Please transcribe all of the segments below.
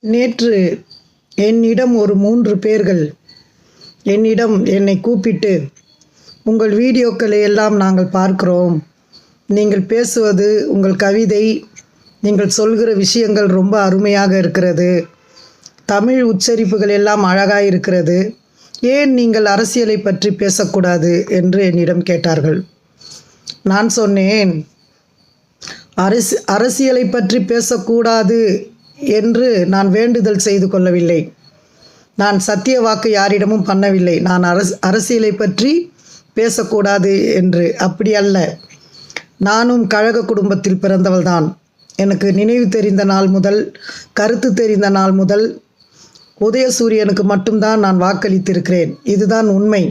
நேற்று என்னிடம் ஒரு 3 பேர்கள் என்னை கூப்பிட்டு, உங்கள் வீடியோக்களை எல்லாம் நாங்கள் பார்க்கிறோம். நீங்கள் பேசுவது, உங்கள் கவிதை, நீங்கள் சொல்கிற விஷயங்கள் ரொம்ப அருமையாக இருக்கிறது. தமிழ் உச்சரிப்புகள் எல்லாம் அழகாக இருக்கிறது. ஏன் நீங்கள் அரசியலை பற்றி பேசக்கூடாது என்று என்னிடம் கேட்டார்கள். நான் சொன்னேன், அரசியலை பற்றி பேசக்கூடாது என்று நான் வேண்டுதல் செய்து கொள்ளவில்லை. நான் சத்திய வாக்கு யாரிடமும் பண்ணவில்லை. நான் அரசியலை பற்றி பேசக்கூடாது என்று. அப்படி அல்ல. நானும் கழக குடும்பத்தில் பிறந்தவள்தான். எனக்கு நினைவு தெரிந்த நாள் முதல், கருத்து தெரிந்த நாள் முதல் உதயசூரியனுக்கு மட்டும்தான் நான் வாக்களித்திருக்கிறேன். இதுதான் உண்மை.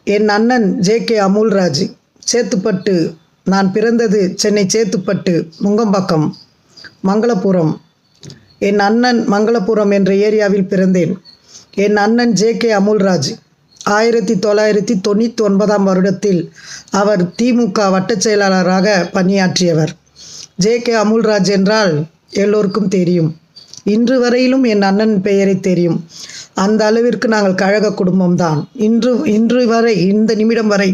என் அண்ணன் ஜே.கே. அமுல்ராஜ், சேத்துப்பட்டு. நான் பிறந்தது சென்னை சேத்துப்பட்டு, நுங்கம்பாக்கம், மங்களபுரம். என் அண்ணன் மங்களபுரம் என்ற ஏரியாவில் பிறந்தேன். என் அண்ணன் ஜே.கே. அமுல்ராஜ் 1999ஆம் வருடத்தில் அவர் திமுக வட்டச் செயலாளராக பணியாற்றியவர். ஜே.கே. அமுல்ராஜ் என்றால் எல்லோருக்கும் தெரியும். இன்று வரையிலும் என் அண்ணன் பெயரை தெரியும். அந்த அளவிற்கு நாங்கள் கழக குடும்பம்தான். இன்று வரை, இந்த நிமிடம் வரை.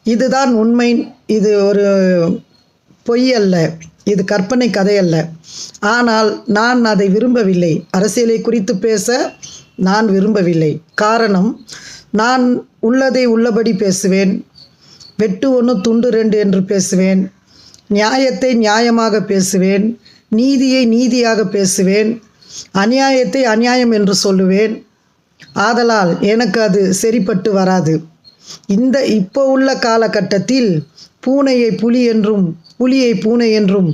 இதுதான் உண்மை. இது ஒரு பொய் அல்ல, இது கற்பனை கதை அல்ல. ஆனால் நான் அதை விரும்பவில்லை. அரசியலை குறித்து பேச நான் விரும்பவில்லை. காரணம், நான் உள்ளதை உள்ளபடி பேசுவேன். வெட்டு 1 துண்டு 2 என்று பேசுவேன். நியாயத்தை நியாயமாக பேசுவேன். நீதியை நீதியாக பேசுவேன். அநியாயத்தை அநியாயம் என்று சொல்லுவேன். ஆதலால் எனக்கு அது சரிப்பட்டு வராது. இப்போ உள்ள காலகட்டத்தில் பூனையை புலி என்றும், புலியை பூனை என்றும்,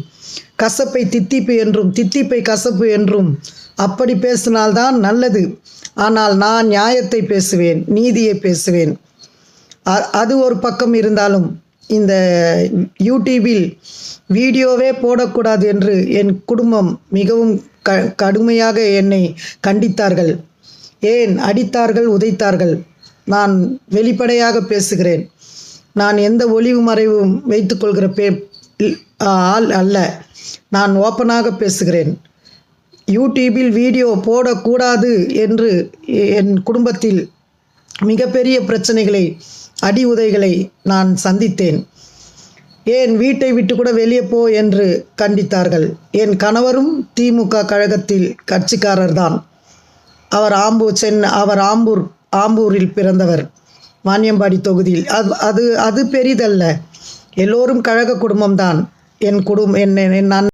கசப்பை தித்திப்பு என்றும், தித்திப்பை கசப்பு என்றும் அப்படி பேசினால்தான் நல்லது. ஆனால் நான் நியாயத்தை பேசுவேன், நீதியை பேசுவேன். அது ஒரு பக்கம் இருந்தாலும், இந்த யூடியூபில் வீடியோவே போடக்கூடாது என்று என் குடும்பம் மிகவும் கடுமையாக என்னை கண்டித்தார்கள். ஏன் அடித்தார்கள், உதைத்தார்கள். நான் வெளிப்படையாக பேசுகிறேன். நான் எந்த ஒளிவு மறைவும் வைத்துக்கொள்கிற ஆள் அல்ல. நான் ஓப்பனாக பேசுகிறேன். யூடியூபில் வீடியோ போடக்கூடாது என்று என் குடும்பத்தில் மிகப்பெரிய பிரச்சனைகளை, அடி உதைகளை நான் சந்தித்தேன். ஏன் வீட்டை விட்டு கூட வெளியே போ என்று கண்டித்தார்கள். என் கணவரும் திமுக கழகத்தில் கட்சிக்காரர்தான். அவர் ஆம்பூரில் பிறந்தவர், வாணியம்பாடி தொகுதியில். அது பெரிதல்ல. எல்லோரும் கழக குடும்பம்தான். என்